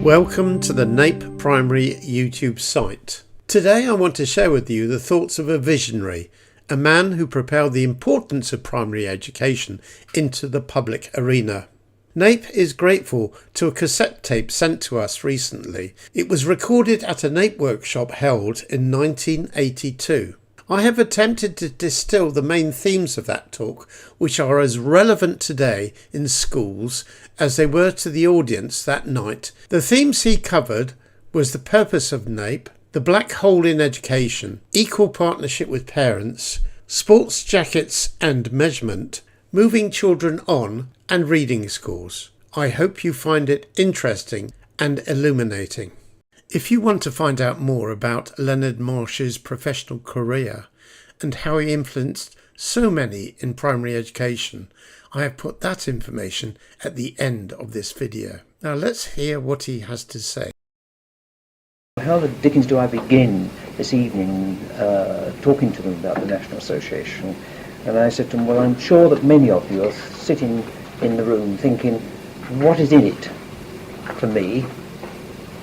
Welcome to the NAPE Primary YouTube site. Today I want to share with you the thoughts of a visionary, a man who propelled the importance of primary education into the public arena. NAPE is grateful to a cassette tape sent to us recently. It was recorded at a NAPE workshop held in 1982. I have attempted to distill the main themes of that talk, which are as relevant today in schools as they were to the audience that night. The themes he covered was the purpose of NAPE, the black hole in education, equal partnership with parents, sports jackets and measurement, moving children on, and reading scores. I hope you find it interesting and illuminating. If you want to find out more about Leonard Marsh's professional career and how he influenced so many in primary education, I have put that information at the end of this video. Now let's hear what he has to say. How the dickens do I begin this evening talking to them about the National Association? And I said to them, well, I'm sure that many of you are sitting in the room thinking, what is in it for me?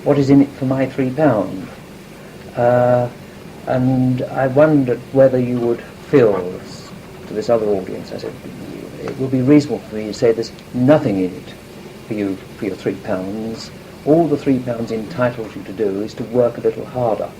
What is in it for my £3? And I wondered whether you would feel, to this other audience, I said, it would be reasonable for me to say there's nothing in it for you, for your £3. All the £3 entitles you to do is to work a little harder.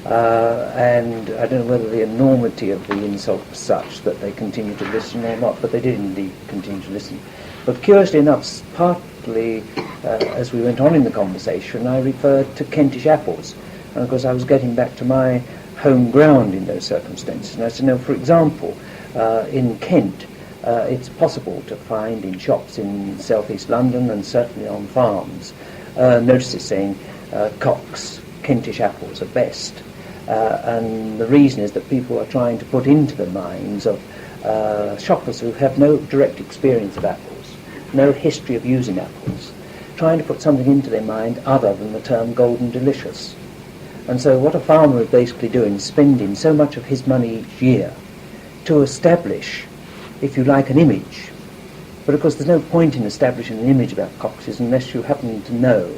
And I don't know whether the enormity of the insult was such that they continued to listen or not, but they did indeed continue to listen. But curiously enough, partly as we went on in the conversation, I referred to Kentish apples. And of course I was getting back to my home ground in those circumstances. And I said, no, for example, in Kent, it's possible to find in shops in southeast London and certainly on farms notices saying Cox Kentish apples are best. And the reason is that people are trying to put into the minds of shoppers who have no direct experience of apples, no history of using apples, trying to put something into their mind other than the term golden delicious. And so what a farmer is basically doing is spending so much of his money each year to establish, if you like, an image. But of course there's no point in establishing an image about Coxes unless you happen to know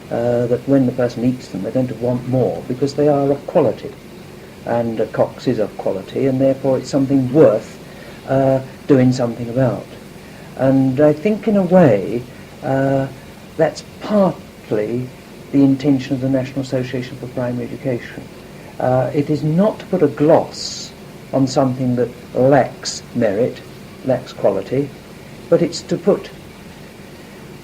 that when the person eats them they're going to want more because they are of quality. And a Cox is of quality and therefore it's something worth doing something about. And I think in a way that's partly the intention of the National Association for Primary Education. It is not to put a gloss on something that lacks merit, lacks quality, but it's to put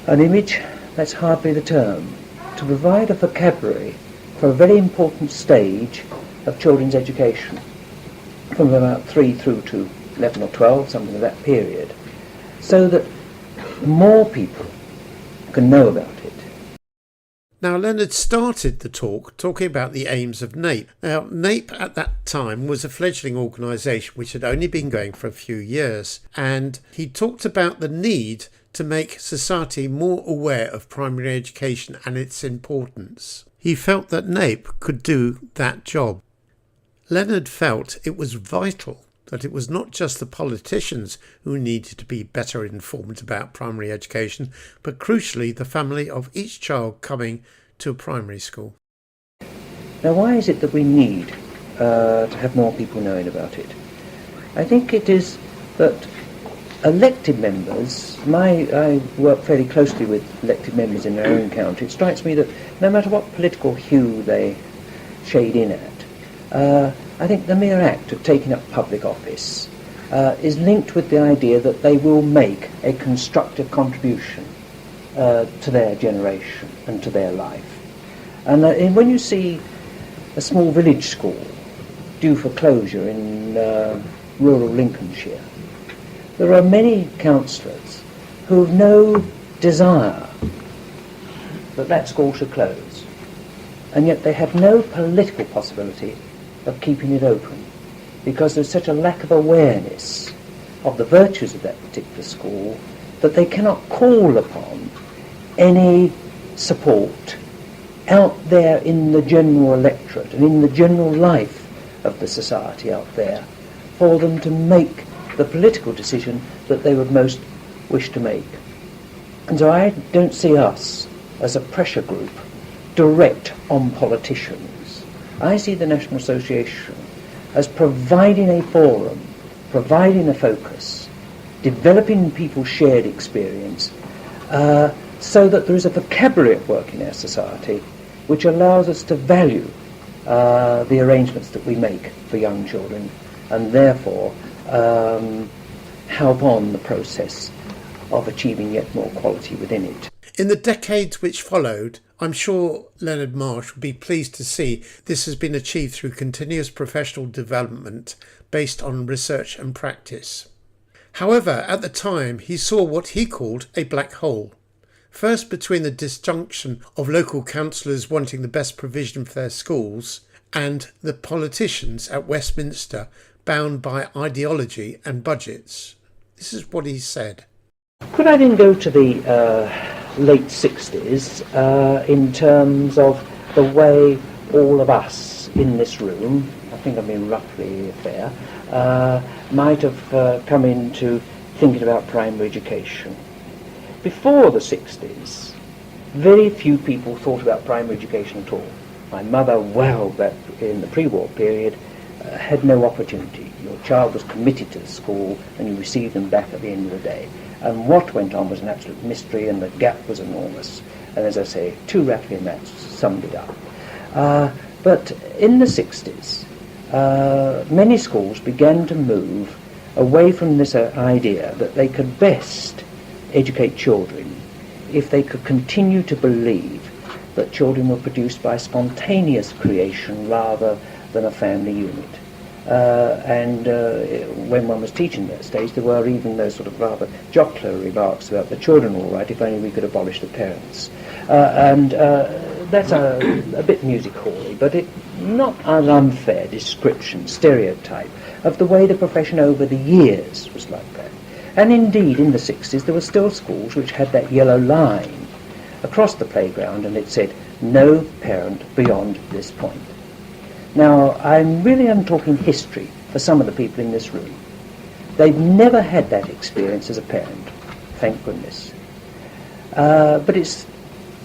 an image, that's hardly the term, to provide a vocabulary for a very important stage of children's education, from about 3 through to 11 or 12, something of that period, so that more people can know about it. Now, Leonard started the talk talking about the aims of NAPE. Now, NAPE at that time was a fledgling organisation which had only been going for a few years, and he talked about the need to make society more aware of primary education and its importance. He felt that NAPE could do that job. Leonard felt it was vital that it was not just the politicians who needed to be better informed about primary education, but crucially the family of each child coming to a primary school. Now why is it that we need to have more people knowing about it? I think it is that elected members, I work fairly closely with elected members in their own county. It strikes me that no matter what political hue they shade in at, I think the mere act of taking up public office is linked with the idea that they will make a constructive contribution to their generation and to their life. And when you see a small village school due for closure in rural Lincolnshire, there are many councillors who have no desire that that school should close, and yet they have no political possibility of keeping it open, because there's such a lack of awareness of the virtues of that particular school that they cannot call upon any support out there in the general electorate and in the general life of the society out there for them to make the political decision that they would most wish to make. And so I don't see us as a pressure group direct on politicians. I see the National Association as providing a forum, providing a focus, developing people's shared experience, so that there is a vocabulary at work in our society which allows us to value the arrangements that we make for young children, and therefore help on the process of achieving yet more quality within it. In the decades which followed, I'm sure Leonard Marsh would be pleased to see this has been achieved through continuous professional development based on research and practice. However, at the time, he saw what he called a black hole. First, between the disjunction of local councillors wanting the best provision for their schools and the politicians at Westminster bound by ideology and budgets. This is what he said. Could I then go to the late 60s in terms of the way all of us in this room, I think I've been roughly fair, might have come into thinking about primary education. Before the 60s, very few people thought about primary education at all. My mother, well back in the pre-war period, had no opportunity. Your child was committed to the school and you received them back at the end of the day. And what went on was an absolute mystery, and the gap was enormous. And as I say, two rattling mats summed it up. But in the 60s, many schools began to move away from this idea that they could best educate children if they could continue to believe that children were produced by spontaneous creation rather than a family unit. When one was teaching that stage, there were even those sort of rather jocular remarks about the children all right if only we could abolish the parents. That's a bit music hall-y, but it's not an unfair description, stereotype, of the way the profession over the years was like that. And indeed, in the 60s, there were still schools which had that yellow line across the playground, and it said, no parent beyond this point. Now, I really am talking history for some of the people in this room. They've never had that experience as a parent, thank goodness. But it's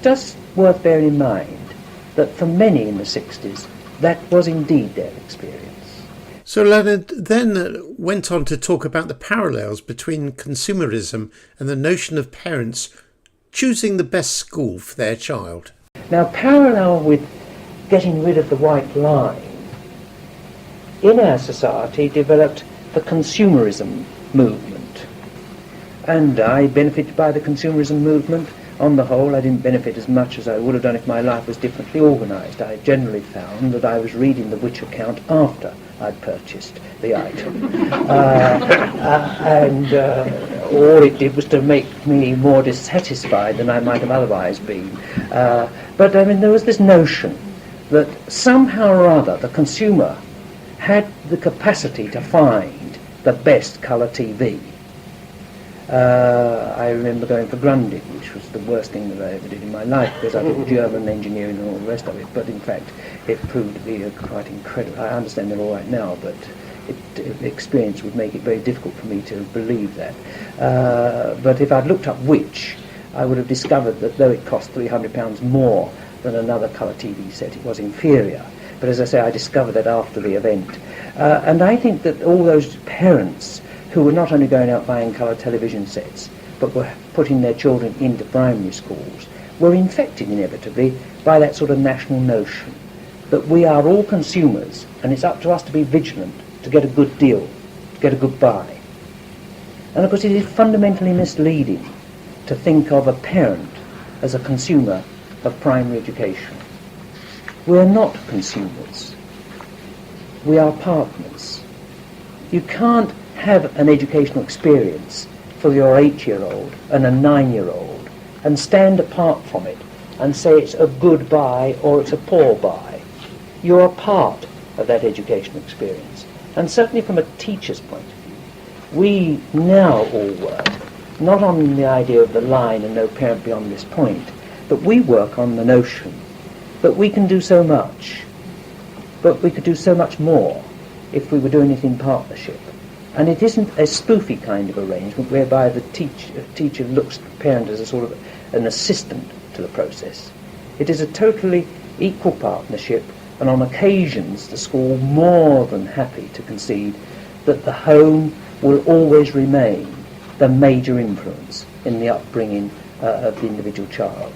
just worth bearing in mind that for many in the 60s, that was indeed their experience. So Leonard then went on to talk about the parallels between consumerism and the notion of parents choosing the best school for their child. Now, parallel with getting rid of the white line, in our society developed the consumerism movement. And I benefited by the consumerism movement. On the whole, I didn't benefit as much as I would have done if my life was differently organised. I generally found that I was reading the Which account after I'd purchased the item. All it did was to make me more dissatisfied than I might have otherwise been. But I mean, there was this notion that somehow or other the consumer had the capacity to find the best colour TV. I remember going for Grundig, which was the worst thing that I ever did in my life, because I did German engineering and all the rest of it, but in fact it proved to be quite incredible. I understand they're all right now, but experience would make it very difficult for me to believe that. But if I'd looked up which, I would have discovered that though it cost £300 more than another colour TV set, it was inferior. But as I say, I discovered that after the event. And I think that all those parents who were not only going out buying colour television sets, but were putting their children into primary schools, were infected inevitably by that sort of national notion that we are all consumers and it's up to us to be vigilant to get a good deal, to get a good buy. And of course it is fundamentally misleading to think of a parent as a consumer of primary education. We are not consumers. We are partners. You can't have an educational experience for your 8-year-old and a 9-year-old and stand apart from it and say it's a good buy or it's a poor buy. You're a part of that educational experience. And certainly from a teacher's point of view, we now all work not on the idea of the line and no parent beyond this point, but we work on the notion that we can do so much, but we could do so much more if we were doing it in partnership. And it isn't a spoofy kind of arrangement whereby the teacher looks at the parent as a sort of an assistant to the process. It is a totally equal partnership, and on occasions the school more than happy to concede that the home will always remain the major influence in the upbringing of the individual child.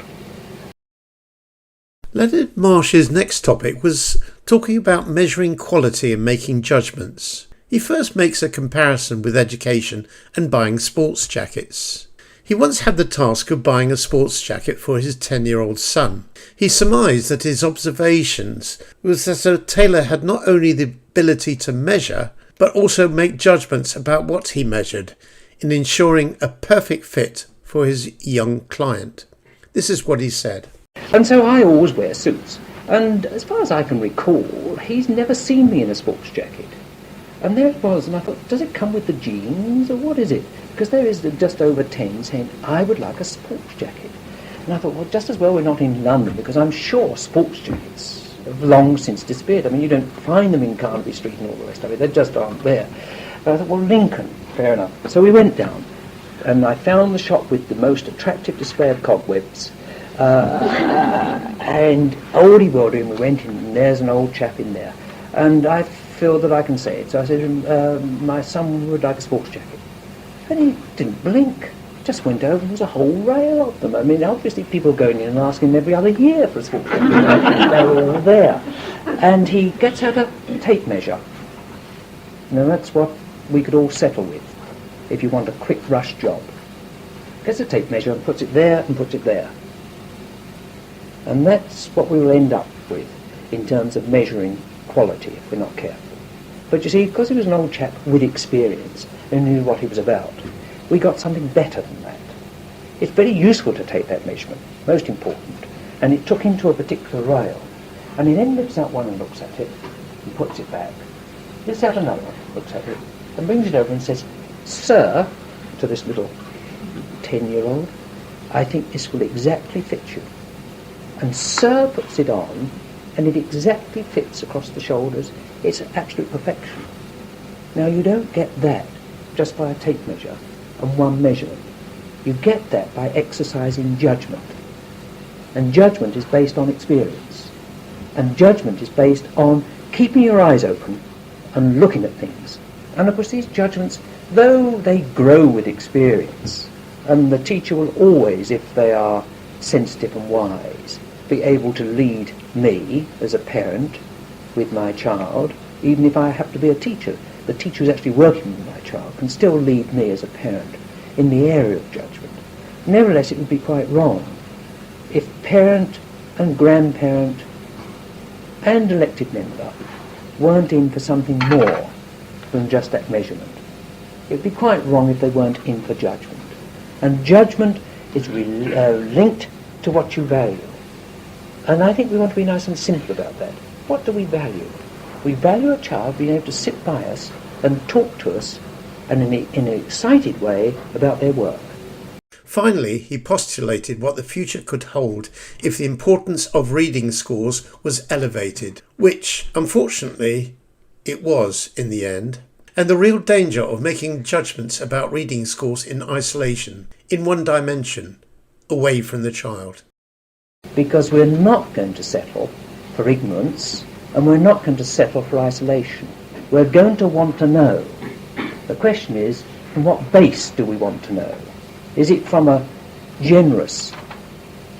Leonard Marsh's next topic was talking about measuring quality and making judgments. He first makes a comparison with education and buying sports jackets. He once had the task of buying a sports jacket for his 10-year-old son. He surmised that his observations was that a tailor had not only the ability to measure, but also make judgments about what he measured in ensuring a perfect fit for his young client. This is what he said. And so I always wear suits. And as far as I can recall, he's never seen me in a sports jacket. And there it was, and I thought, does it come with the jeans, or what is it? Because there is just over 10 saying, I would like a sports jacket. And I thought, well, just as well we're not in London, because I'm sure sports jackets have long since disappeared. I mean, you don't find them in Carnaby Street and all the rest of it. They just aren't there. But I thought, well, Lincoln, fair enough. So we went down, and I found the shop with the most attractive display of cobwebs. And oldie worldy, and we went in, and there's an old chap in there. And I feel that I can say it. So I said, my son would like a sports jacket. And he didn't blink. Just went over, and there was a whole rail of them. I mean, obviously people were going in and asking every other year for a sports jacket. They were all there. And he gets out a tape measure. Now that's what we could all settle with if you want a quick rush job. Gets a tape measure and puts it there and puts it there. And that's what we will end up with in terms of measuring quality if we're not careful. But you see, because he was an old chap with experience and knew what he was about, we got something better than that. It's very useful to take that measurement, most important. And it took him to a particular rail. And he then lifts out one and looks at it and puts it back. Lifts out another one, looks at it, and brings it over and says, Sir, to this little 10-year-old, I think this will exactly fit you. And Sir puts it on, and it exactly fits across the shoulders. It's absolute perfection. Now, you don't get that just by a tape measure and one measurement. You get that by exercising judgment. And judgment is based on experience. And judgment is based on keeping your eyes open and looking at things. And of course, these judgments, though they grow with experience, and the teacher will always, if they are sensitive and wise, be able to lead me as a parent with my child, even if I have to be a teacher. The teacher who's actually working with my child can still lead me as a parent in the area of judgment. Nevertheless, it would be quite wrong if parent and grandparent and elected member weren't in for something more than just that measurement. It would be quite wrong if they weren't in for judgment. And judgment is linked to what you value. And I think we want to be nice and simple about that. What do we value? We value a child being able to sit by us and talk to us and in an excited way about their work. Finally, he postulated what the future could hold if the importance of reading scores was elevated, which, unfortunately, it was in the end, and the real danger of making judgments about reading scores in isolation, in one dimension, away from the child. Because we're not going to settle for ignorance, and we're not going to settle for isolation. We're going to want to know. The question is, from what base do we want to know? Is it from a generous,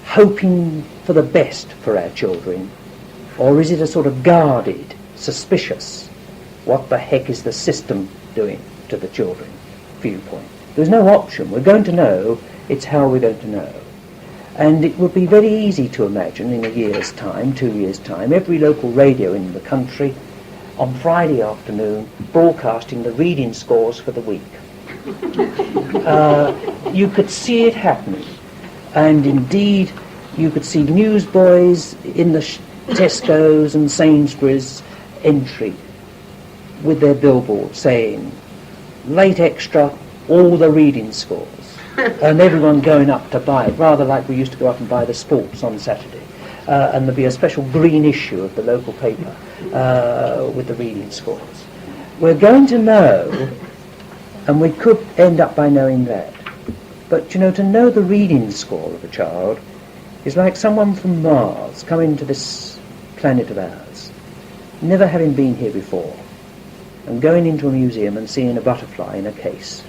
hoping for the best for our children, or is it a sort of guarded, suspicious, what the heck is the system doing to the children viewpoint? There's no option. We're going to know. It's how we're going to know. And it would be very easy to imagine in a year's time, 2 years' time, every local radio in the country on Friday afternoon broadcasting the reading scores for the week. You could see it happening. And indeed, you could see newsboys in the Tesco's and Sainsbury's entry with their billboard saying, late extra, all the reading scores. And everyone going up to buy it, rather like we used to go up and buy the sports on Saturday. And there'd be a special green issue of the local paper with the reading scores. We're going to know And we could end up by knowing that. But, to know the reading score of a child is like someone from Mars coming to this planet of ours, never having been here before, and going into a museum and seeing a butterfly in a case.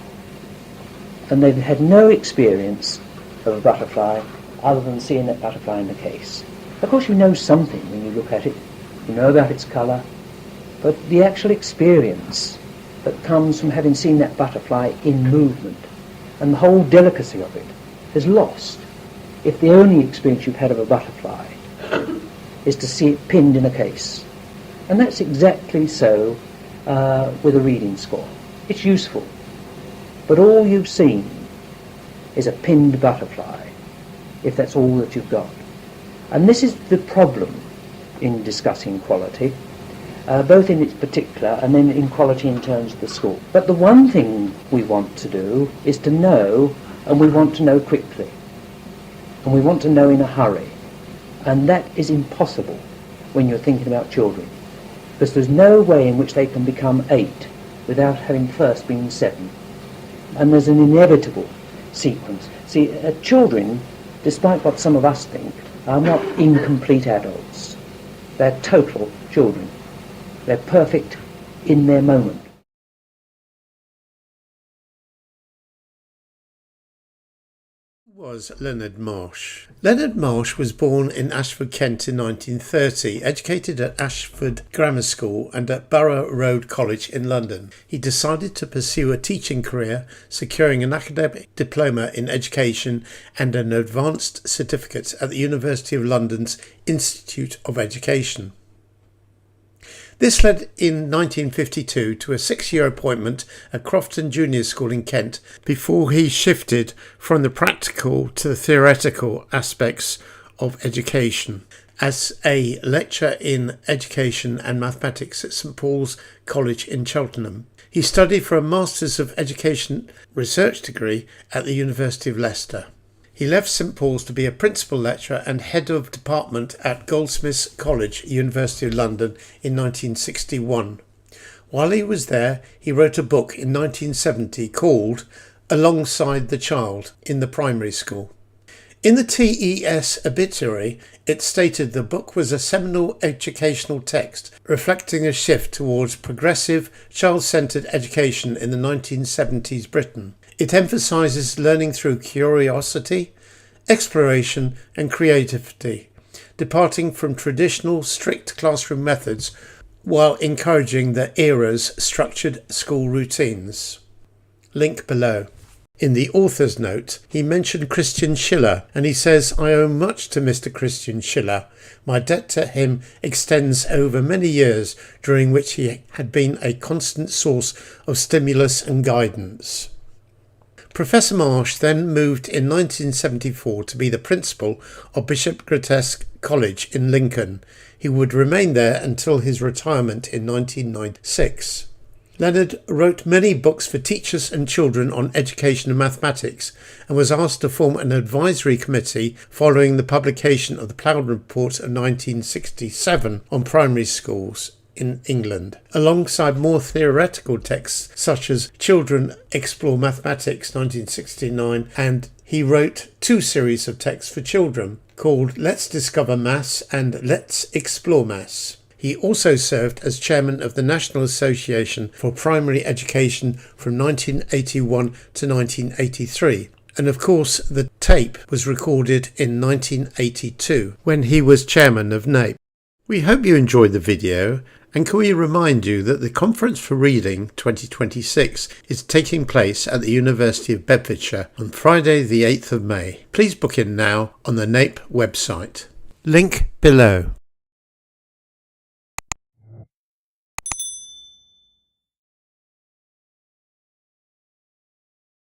And they've had no experience of a butterfly other than seeing that butterfly in the case. Of course, you know something when you look at it. You know about its colour. But the actual experience that comes from having seen that butterfly in movement and the whole delicacy of it is lost if the only experience you've had of a butterfly is to see it pinned in a case. And that's exactly so with a reading score. It's useful, but all you've seen is a pinned butterfly, if that's all that you've got. And this is the problem in discussing quality, both in its particular and then in quality in terms of the school. But the one thing we want to do is to know, and we want to know quickly, and we want to know in a hurry. And that is impossible when you're thinking about children, because there's no way in which they can become 8 without having first been 7. And there's an inevitable sequence. See, children, despite what some of us think, are not incomplete adults. They're total children. They're perfect in their moment. Was Leonard Marsh. Leonard Marsh was born in Ashford, Kent in 1930, educated at Ashford Grammar School and at Borough Road College in London. He decided to pursue a teaching career, securing an academic diploma in education and an advanced certificate at the University of London's Institute of Education. This led in 1952 to a 6-year appointment at Crofton Junior School in Kent before he shifted from the practical to the theoretical aspects of education as a lecturer in education and mathematics at St Paul's College in Cheltenham. He studied for a Masters of Education research degree at the University of Leicester. He left St Paul's to be a principal lecturer and head of department at Goldsmiths College, University of London in 1961. While he was there, he wrote a book in 1970 called Alongside the Child in the Primary School. In the TES obituary, it stated the book was a seminal educational text reflecting a shift towards progressive, child-centred education in the 1970s Britain. It emphasises learning through curiosity, exploration and creativity, departing from traditional strict classroom methods while encouraging the era's structured school routines. Link below. In the author's note, he mentioned Christian Schiller, and he says, "I owe much to Mr. Christian Schiller. My debt to him extends over many years, during which he had been a constant source of stimulus and guidance." Professor Marsh then moved in 1974 to be the principal of Bishop Grotesque College in Lincoln. He would remain there until his retirement in 1996. Leonard wrote many books for teachers and children on education and mathematics, and was asked to form an advisory committee following the publication of the Plowden Report of 1967 on primary schools in England, alongside more theoretical texts such as Children Explore Mathematics 1969, and he wrote 2 series of texts for children called Let's Discover Maths and Let's Explore Maths. He also served as chairman of the National Association for Primary Education from 1981 to 1983. And of course, the tape was recorded in 1982 when he was chairman of NAPE. We hope you enjoyed the video, and can we remind you that the Conference for Reading 2026 is taking place at the University of Bedfordshire on Friday the 8th of May. Please book in now on the NAPE website. Link below.